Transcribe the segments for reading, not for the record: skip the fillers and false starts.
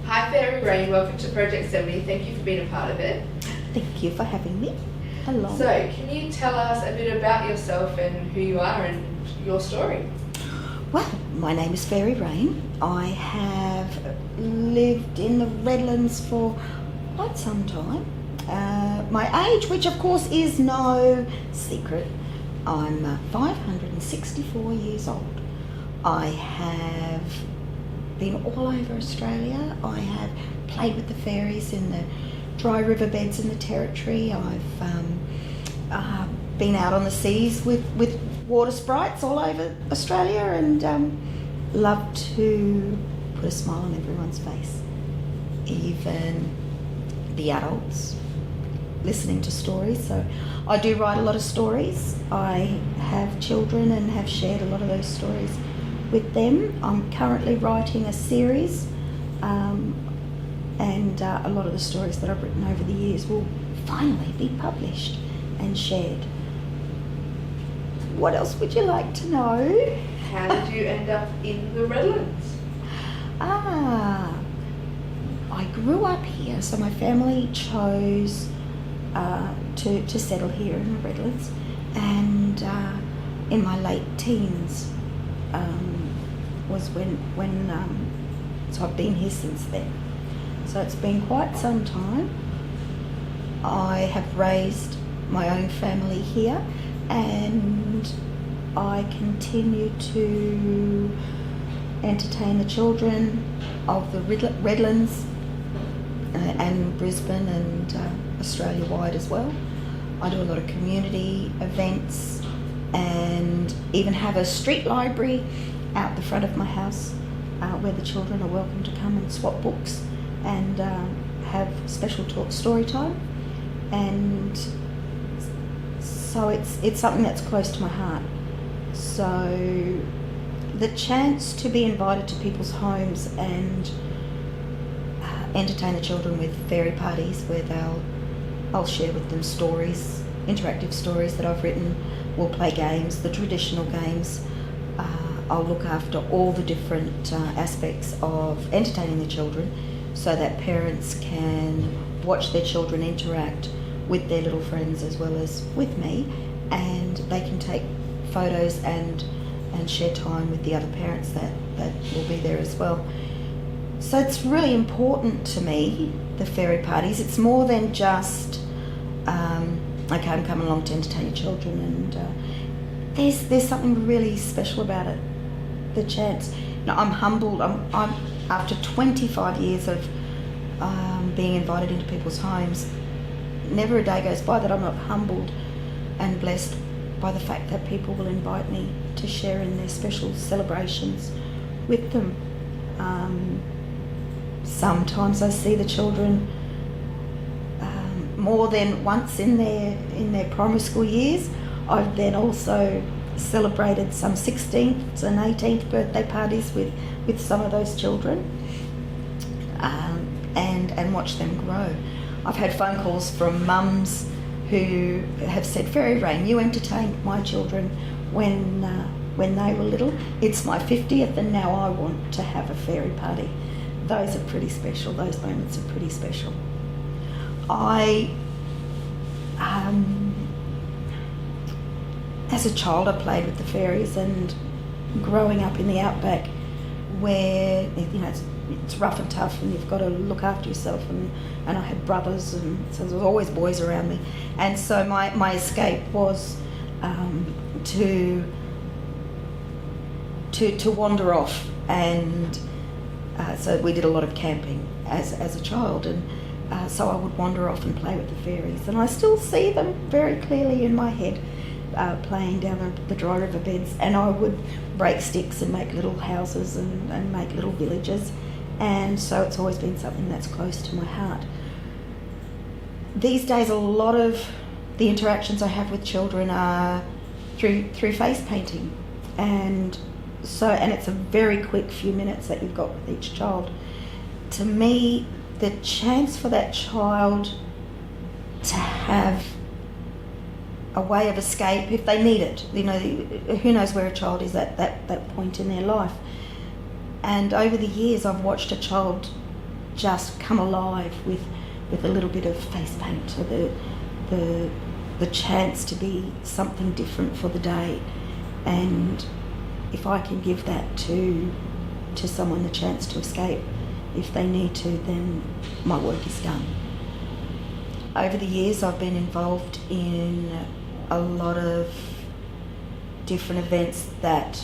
Hi Fairy Raine, welcome to Project 70. Thank you for being a part of it. Thank you for having me. Hello. So, can you tell us a bit about yourself and who you are and your story? Well, my name is Fairy Raine. I have lived in the Redlands for quite some time. My age, which of course is no secret, I'm 564 years old. I have been all over Australia. I have played with the fairies in the dry riverbeds in the Territory. I've been out on the seas with water sprites all over Australia, and love to put a smile on everyone's face, even the adults listening to stories. So I do write a lot of stories. I have children and have shared a lot of those stories with them. I'm currently writing a series, and a lot of the stories that I've written over the years will finally be published and shared. What else would you like to know? How did you end up in the Redlands? I grew up here, so my family chose to settle here in the Redlands, and in my late teens was when so I've been here since then. So it's been quite some time. I have raised my own family here, and I continue to entertain the children of the Redlands and Brisbane and Australia-wide as well. I do a lot of community events and even have a street library out the front of my house where the children are welcome to come and swap books and have special story time. And so it's something that's close to my heart. So the chance to be invited to people's homes and entertain the children with fairy parties where I'll share with them stories, interactive stories that I've written. We'll play games, the traditional games. I'll look after all the different aspects of entertaining the children so that parents can watch their children interact with their little friends as well as with me, and they can take photos and share time with the other parents that will be there as well. So it's really important to me, the fairy parties. It's more than just okay, I'm coming along to entertain your children, and there's something really special about it. The chance. Now, I'm humbled. I'm after 25 years of being invited into people's homes. Never a day goes by that I'm not humbled and blessed by the fact that people will invite me to share in their special celebrations with them. Sometimes I see the children more than once in their primary school years. I've then also celebrated some 16th and 18th birthday parties with some of those children, and watch them grow. I've had phone calls from mums who have said, Fairy Raine, you entertained my children when they were little. It's my 50th and now I want to have a fairy party. Those are pretty special. Those moments are pretty special. As a child, I played with the fairies, and growing up in the outback where it's rough and tough and you've got to look after yourself, and I had brothers, and so there was always boys around me, and so my escape was to wander off, and so we did a lot of camping as a child, and so I would wander off and play with the fairies, and I still see them very clearly in my head, playing down the dry river beds, and I would break sticks and make little houses and make little villages, and so it's always been something that's close to my heart. These days, a lot of the interactions I have with children are through face painting, and it's a very quick few minutes that you've got with each child. To me, the chance for that child to have a way of escape if they need it. Who knows where a child is at that point in their life. And over the years, I've watched a child just come alive with a little bit of face paint, or the chance to be something different for the day. And if I can give that to someone, the chance to escape if they need to, then my work is done. Over the years, I've been involved in a lot of different events that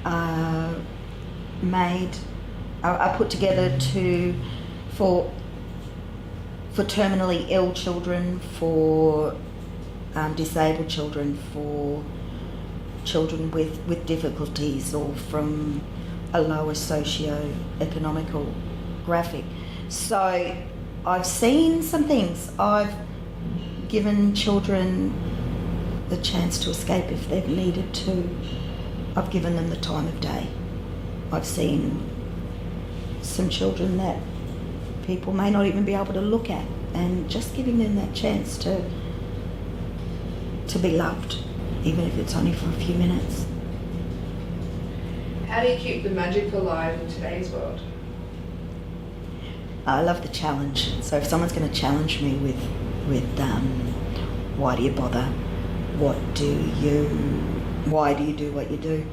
are put together for terminally ill children, for disabled children, for children with difficulties, or from a lower socio-economical graphic. So I've seen some things. I've given children the chance to escape if they've needed to. I've given them the time of day. I've seen some children that people may not even be able to look at, and just giving them that chance to be loved, even if it's only for a few minutes. How do you keep the magic alive in today's world? I love the challenge. So if someone's going to challenge me with why do you bother? Why do you do what you do?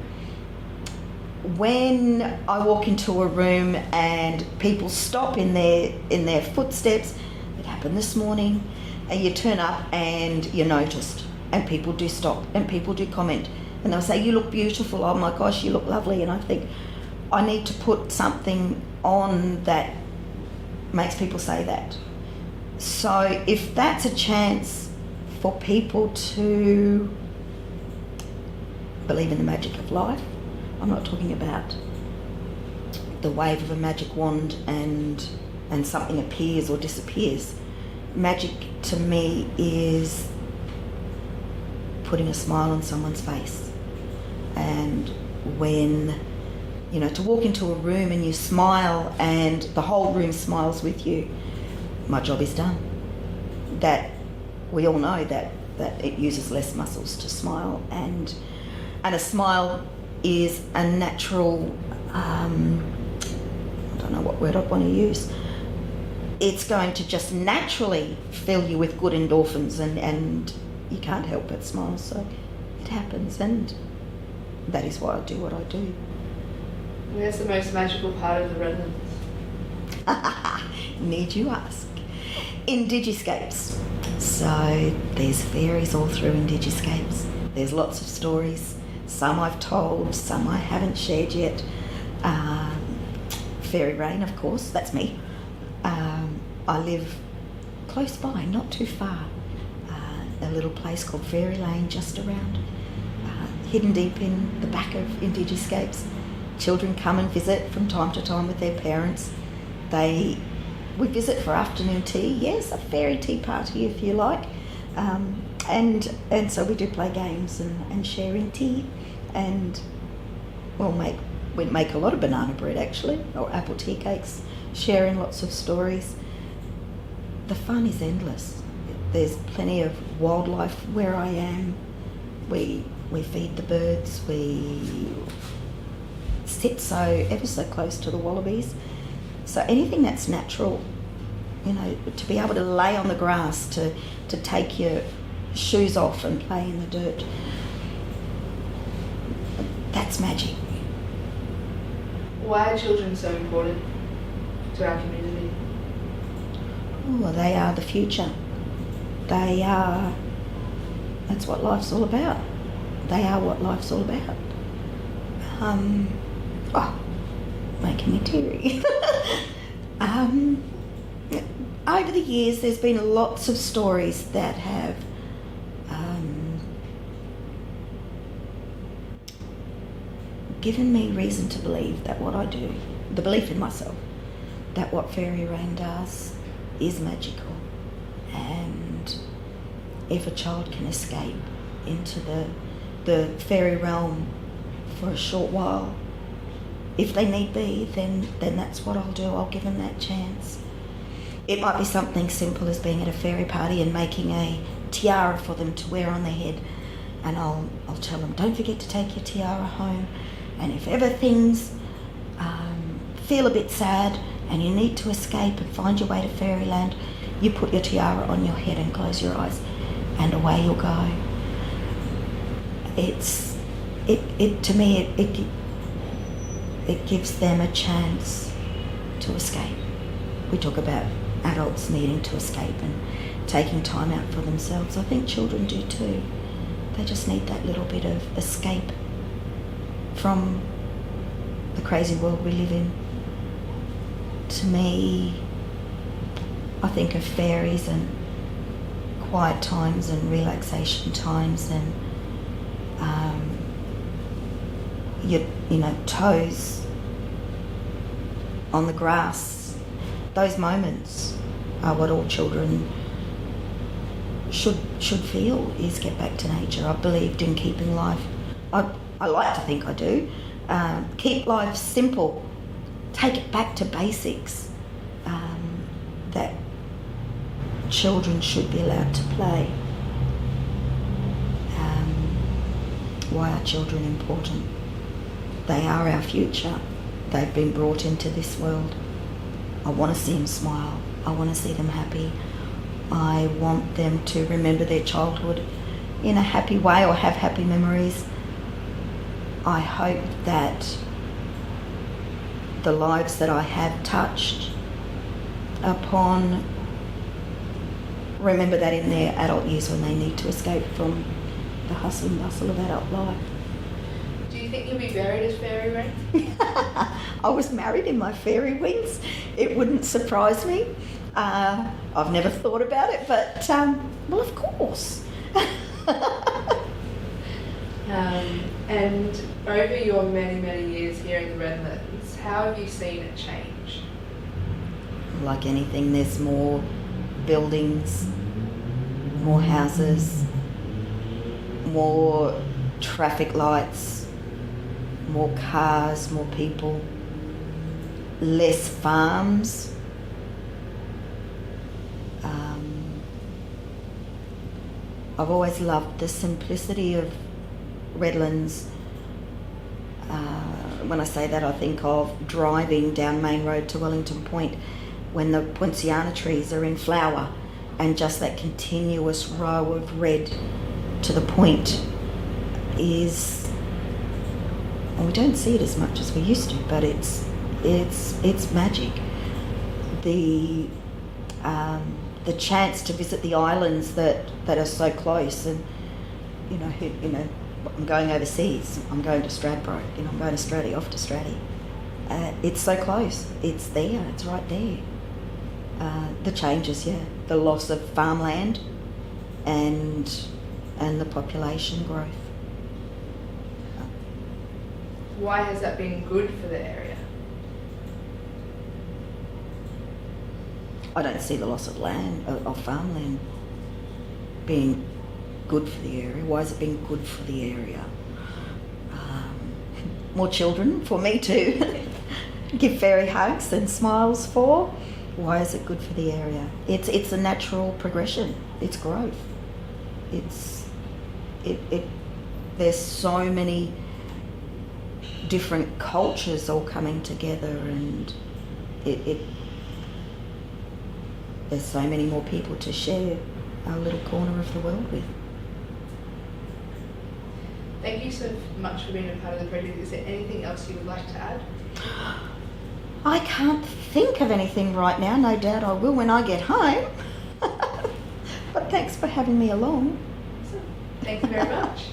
When I walk into a room and people stop in their footsteps, it happened this morning, and you turn up and you're noticed, and people do stop and people do comment, and they'll say, "You look beautiful." Oh my gosh, you look lovely. And I think I need to put something on that makes people say that. So if that's a chance for people to believe in the magic of life, I'm not talking about the wave of a magic wand and something appears or disappears. Magic to me is putting a smile on someone's face. And when, to walk into a room and you smile and the whole room smiles with you, my job is done. That we all know that it uses less muscles to smile, and a smile is a natural, I don't know what word I'd want to use. It's going to just naturally fill you with good endorphins, and you can't help but smile. So it happens, and that is why I do what I do. Where's the most magical part of the Redlands? Need you ask. In Digiscapes. So there's fairies all through in Digiscapes. There's lots of stories. Some I've told, some I haven't shared yet. Fairy Raine, of course, that's me. I live close by, not too far. A little place called Fairy Lane, just around, hidden deep in the back of Digiscapes. Children come and visit from time to time with their parents. We visit for afternoon tea, yes, a fairy tea party if you like. And so we do play games and sharing tea, and we make a lot of banana bread actually, or apple tea cakes, sharing lots of stories. The fun is endless. There's plenty of wildlife where I am. We feed the birds, we sit ever so close to the wallabies. So anything that's natural, to be able to lay on the grass, to take your shoes off and play in the dirt, that's magic. Why are children so important to our community? Oh, they are the future. That's what life's all about. They are what life's all about. Making me teary. Over the years, there's been lots of stories that have given me reason to believe that what I do, the belief in myself, that what Fairy Raine does is magical. And if a child can escape into the fairy realm for a short while, if they need be, then that's what I'll do. I'll give them that chance. It might be something simple as being at a fairy party and making a tiara for them to wear on their head, and I'll tell them, don't forget to take your tiara home, and if ever things feel a bit sad, and you need to escape and find your way to fairyland, you put your tiara on your head and close your eyes, and away you'll go. To me, it gives them a chance to escape. We talk about adults needing to escape and taking time out for themselves. I think children do too. They just need that little bit of escape from the crazy world we live in. To me, I think of fairies and quiet times and relaxation times and toes on the grass. Those moments are what all children should feel, is get back to nature. I believed in keeping life. I like to think I do. Keep life simple. Take it back to basics. That children should be allowed to play. Why are children important? They are our future. They've been brought into this world. I want to see them smile. I want to see them happy. I want them to remember their childhood in a happy way or have happy memories. I hope that the lives that I have touched upon remember that in their adult years when they need to escape from the hustle and bustle of adult life. Do you think you'll be buried as fairy, Raine? I was married in my fairy wings. It wouldn't surprise me. I've never thought about it, but well, of course. And over your many, many years here in the Redlands, how have you seen it change? Like anything, there's more buildings, more houses, more traffic lights, more cars, more people, less farms. I've always loved the simplicity of Redlands. When I say that, I think of driving down Main Road to Wellington Point when the poinciana trees are in flower, and just that continuous row of red to the point is, well, we don't see it as much as we used to, but it's magic. The chance to visit the islands that are so close, and I'm going overseas. I'm going to Stradbroke. I'm going to Straddy, off to Straddy. It's so close. It's there. It's right there. The changes, the loss of farmland, and the population growth. Why has that been good for the area? I don't see the loss of land, of farmland, being good for the area. Why has it been good for the area? More children for me to give fairy hugs and smiles for. Why is it good for the area? It's a natural progression. It's growth. There's so many different cultures all coming together, and there's so many more people to share our little corner of the world with. Thank you so much for being a part of the project. Is there anything else you would like to add? I can't think of anything right now. No doubt I will when I get home. But thanks for having me along. Awesome. Thank you very much.